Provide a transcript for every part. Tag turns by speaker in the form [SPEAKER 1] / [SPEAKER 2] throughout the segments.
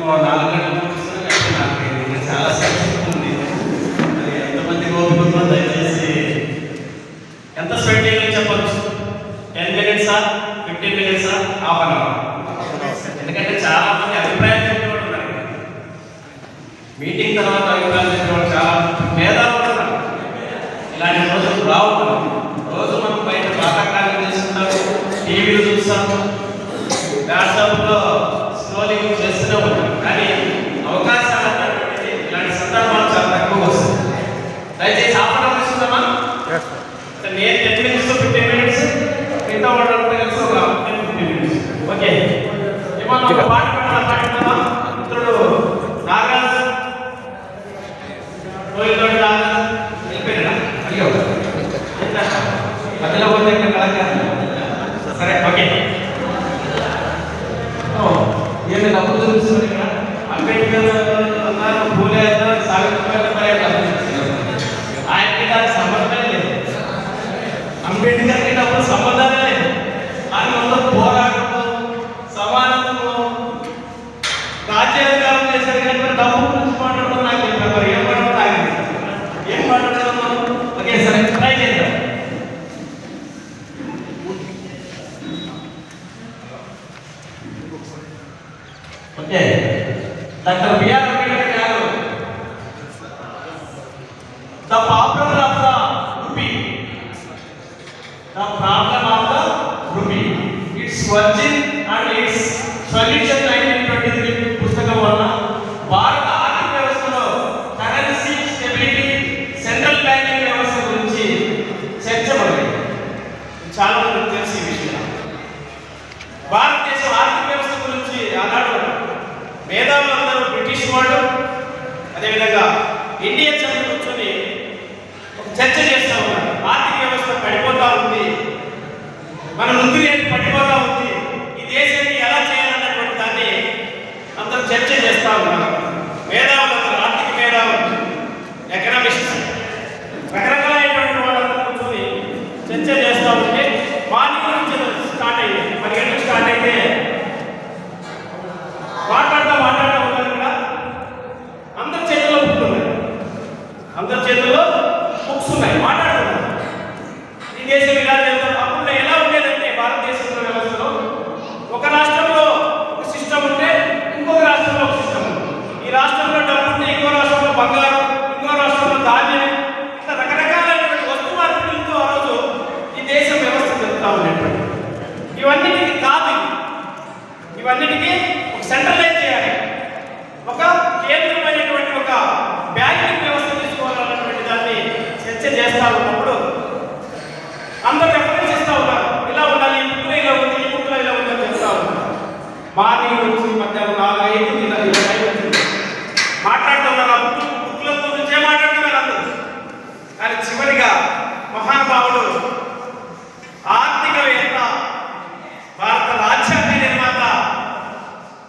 [SPEAKER 1] 4 గంటలు ముగిస్తున్నాను అంటే నాకు ఇది చాలా సెన్సిటివ్ ఉంది. మరి ఎంతమంది ఓపికతో దయచేసి ఎంత స్పెండ్ చేయాలని చెప్పచ్చు. 10 minutes 15 minutes half an hour. ఎందుకంటే చాలా మంది అభిప్రాయాలు చెప్పేవాళ్ళు ఉన్నారు. మీటింగ్ తర్వాత అభిప్రాయాలు చెప్పేవాళ్ళు చాలా మేధావులు ఉన్నారు. ఇలాంటి రోజులు రావు. రోజు మనం బయట ప్రాతకాలం చేస్తుంటాము, టీవీలు చూస్తాము, వాట్సాప్లో స్క్రోలింగ్ చేస్తూనే ఉంటాం. కానీ అవకాశాలు అన్నటువంటిది ఇలాంటి సందర్భాలు చాలా తక్కువ వస్తాయి. దయచేసి హాఫ్ అన్ అవర్ ఇస్తుందామా? నేను 10 minutes 15 minutes మిగతా వాళ్ళు కలిసి ఒక 10-15 minutes. ఓకే, ఏమన్నా ఒక పాట పాడుతున్నామా? మిత్రుడు నాగరాజు రోజుతోటి నాగరాజు వెళ్ళిపోయినా అయ్యో మధ్యలో పోతే సరే. ఓకే, ఏంటి డబ్బులు చూపిస్తున్నారు ఇక్కడ? అంబేద్కర్ అన్నారు, పూలే అన్నారు, సావిత్రిబాయి ఆయనకి దానికి సంబంధమే లేదు. అంబేద్కర్కి డబ్బులు సంబంధమే లేదు. ఆయన మొత్తం పోరాటము, సమానత్వము, రాజ్యాధికారం చేశారు. కానీ మరి డబ్బు గురించి మాట్లాడడం నాకు తెలియదు. మరి ఏం మాట్లాడడం ఆయన ఏం మాట్లాడడం మనం? ఓకే, సరే ట్రై చేద్దాం. ఓకే, డాక్టర్ బిఆర్ అంబేద్కర్ గారు the problem of the rupee, the problem of the rupee, it's origin and it's solution 1923 పుస్తకం వల్ల భారత ఆర్థిక వ్యవస్థలో కరెన్సీ స్టెబిలిటీ, సెంట్రల్ బ్యాంకింగ్ వ్యవస్థ గురించి చర్చబడింది. చాలా మందికి తెలిసి ఈ విషయం. భారతదేశం ఆర్థిక వ్యవస్థ గురించి ఆనాడు మేధావులందరూ బ్రిటిష్ వాళ్ళు, అదేవిధంగా ఇండియన్స్ అని కూర్చొని ఒక చర్చ చేస్తూ ఉన్నారు. ఆర్థిక వ్యవస్థ పడిపోతూ ఉంది, మన వృద్ధి రేటు పడిపోతూ ఉంది, ఈ దేశాన్ని ఎలా చేయాలన్నటువంటి దాన్ని అందరూ చర్చ చేస్తూ ఉన్నారు. మేధావులందరూ, ఆర్థిక మేధావులు, ఎకనామిస్ట్, రకరకాలైనటువంటి వాళ్ళందరూ కూర్చొని చర్చ చేస్తూ ఉంటే మార్నింగ్ నుంచి స్టార్ట్ అయ్యింది. 10 గంటలకు స్టార్ట్ అయితే మాట్లాడుతూ ఉన్నారు. కూడా అందరి చేతుల్లో బుక్లు ఉన్నాయి, అందరి చేతుల్లో బుక్స్ ఉన్నాయి, మాట్లాడుతున్నారు. ఈ దేశం ఇలా చేస్తారు. అప్పుడు ఎలా ఉండేదంటే భారతదేశంలో వ్యవస్థలో ఒక రాష్ట్రంలో ఒక సిస్టమ్ ఉంటే ఇంకొక రాష్ట్రంలో ఒక సిస్టమ్ ఉంది. ఈ రాష్ట్రంలో డబ్బు ఉంటే ఇంకో రాష్ట్రంలో బంగారం, ఇంకో రాష్ట్రంలో ధాన్యం, ఇట్లా రకరకాలైనటువంటి వస్తు మార్పిడిలతో ఆ రోజు ఈ దేశం వ్యవస్థ జరుగుతూ ఉండేటువంటి. ఇవన్నిటికీ కాదు, ఇవన్నిటికీ ఒక సెంట్రలైజ్ చేయాలి, ఒక కేంద్రమైనటువంటి ఒక బ్యాంకింగ్ వ్యవస్థ తీసుకోవాలన్నటువంటి దాన్ని చర్చ చేస్తూ ఉన్నప్పుడు అందరూ రెఫరెన్స్ ఇస్తూ ఉన్నారు. ఇలా ఉండాలి, ఈ బుక్లో ఇలా ఉంది, ఈ బుక్లో ఇలా ఉంది అని చెప్తా ఉన్నారు. మార్నింగ్ నుంచి మధ్యాహ్నం 4-5 ఇలా మాట్లాడుతున్నారు. ఆ బుక్ల గురించే మాట్లాడుతున్నారు అందరూ. కానీ చివరిగా మహానుభావుడు, ఆర్థికవేత్త, భారత రాజ్యాంగ నిర్మాత,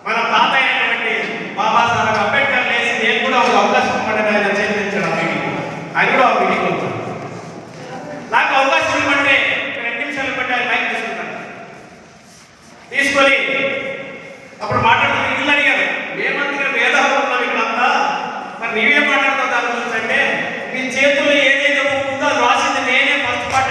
[SPEAKER 1] మన తాత అయినటువంటి బాబాసాహెబ్ అంబేద్కర్ లేచి నేను కూడా ఒక అవకాశం ఇవ్వమని ఆయన చేయించాడు. ఆయన కూడా ఒక మీటింగ్ అవుతాడు. నాకు అవకాశం ఇవ్వమంటే 2 నిమిషాలు బట్టి ఆయన మైక్ తీసుకుంటాను. తీసుకొని అప్పుడు మాట్లాడుతున్న ఇల్లు అడిగారు, మేమంతా మేధావులు ఉన్నాం ఇక్కడంతా, మరి నీవేం మాట్లాడతావు దాని గురించి అంటే, నీ చేతుల్లో ఏదైతే ఉందో అది రాసింది నేనే ఫస్ట్ పార్ట్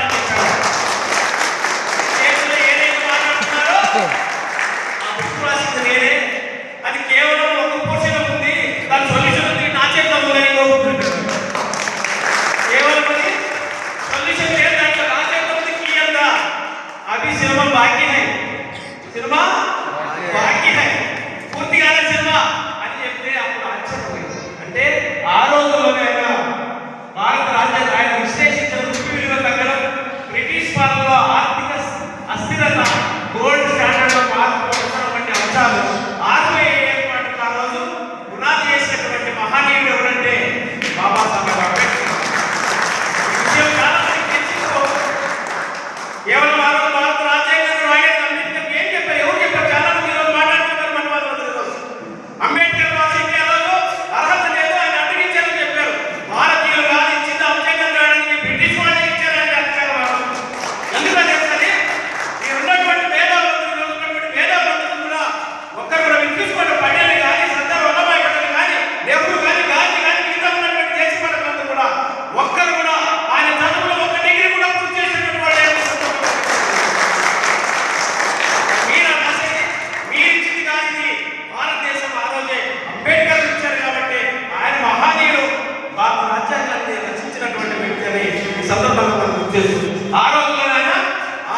[SPEAKER 1] సందర్భంగా మనం గుర్తు చేస్తుంది. ఆ రోజుల్లో ఆయన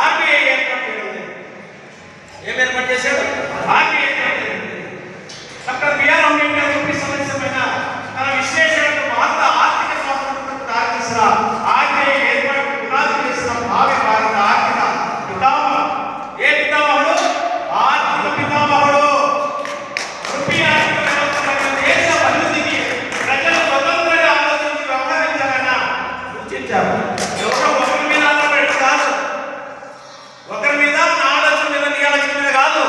[SPEAKER 1] ఆర్బీఐ ఏర్పాటు చేయడం. ఏం ఏర్పాటు చేశాడు? ఆర్బీఐ ఏర్పాటు చేయడం. డాక్టర్ బిఆర్ అంబేద్కర్ చెప్పే సమస్య పైన తన విశ్లేషణకు భారత ఆర్థిక స్వాతంత్ర్యం దారితీసిన ఆర్బీఐ ఏర్పాటు పునాది చేసిన భావి భారత ఆర్థిక పితామహ. ఏ పితామహుడు? ఆర్థిక పితామహుడు. రూపీ ఆర్థిక వ్యవస్థ పైన దేశ అభివృద్ధికి ప్రజలు స్వతంత్రంగా ఆలోచించి వ్యవహరించాలని సూచించారు. ఎవరో ఒకరి మీద ఆధారపడి కాదు, ఒకరి మీద ఆలోచన మీద నీ ఆలోచన మీద కాదు,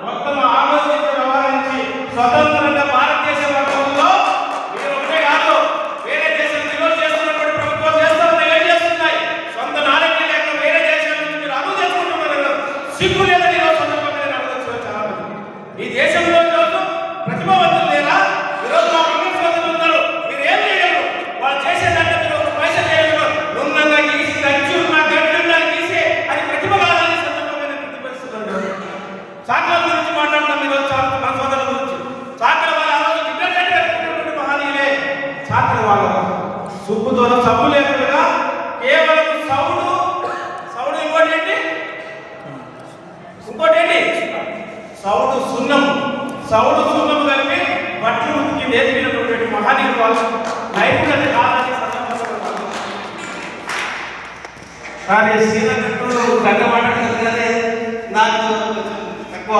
[SPEAKER 1] మొత్తం ఆలోచించి వ్యవహరించి స్వతంత్రంగా భారతదేశ ప్రభుత్వంలో మీరు ఒకటే కాదు, వేరే దేశం విరోధం చేస్తున్నటువంటి ప్రభుత్వం చేస్తున్నా ఏం చేస్తున్నాయి? సొంత నాలెడ్జ్ లేక వేరే దేశాల నుంచి మీరు అరువు తెచ్చుకుంటున్నారు. సిగ్గు లేదని సందర్భంగా నేను అడగచ్చు చాలా మంది. ఈ దేశంలో ఈరోజు ప్రతిభావంతులు లేరా? ఈరోజు మా ప్రతిభావంతులు ఉన్నారు, మీరు ఏం చేయగలరు? వాళ్ళు చేసేదంటే మీరు ఒక పైసలు చేయగలరు. ఉన్నంగా గీసి గంచున్నా గంటున్నా గీసి అది ప్రతిభ కాదని సందర్భంగా ప్రతిభరిస్తున్నారు. సాకల గురించి మాట్లాడతాం ఈరోజు, మన సోదరుల గురించి. సాకల వాళ్ళ ఆ రోజు ఇంటర్నెట్ పెట్టుకున్నటువంటి మహనీయులే సాకల వాళ్ళు. సుబ్బుతో సబ్బు లేకుండా కేవలం సౌడు ఇంకోటి ఏంటి? సౌడు సున్నం కలిపి బట్టలు ఉతికి నేర్పినటువంటి మహనీయులు వాళ్ళు. నైపుణ్యత కాదని సందర్భంగా కానీ సీనియర్ దండ మాట్లాడుతుంది కానీ నాకు తక్కువ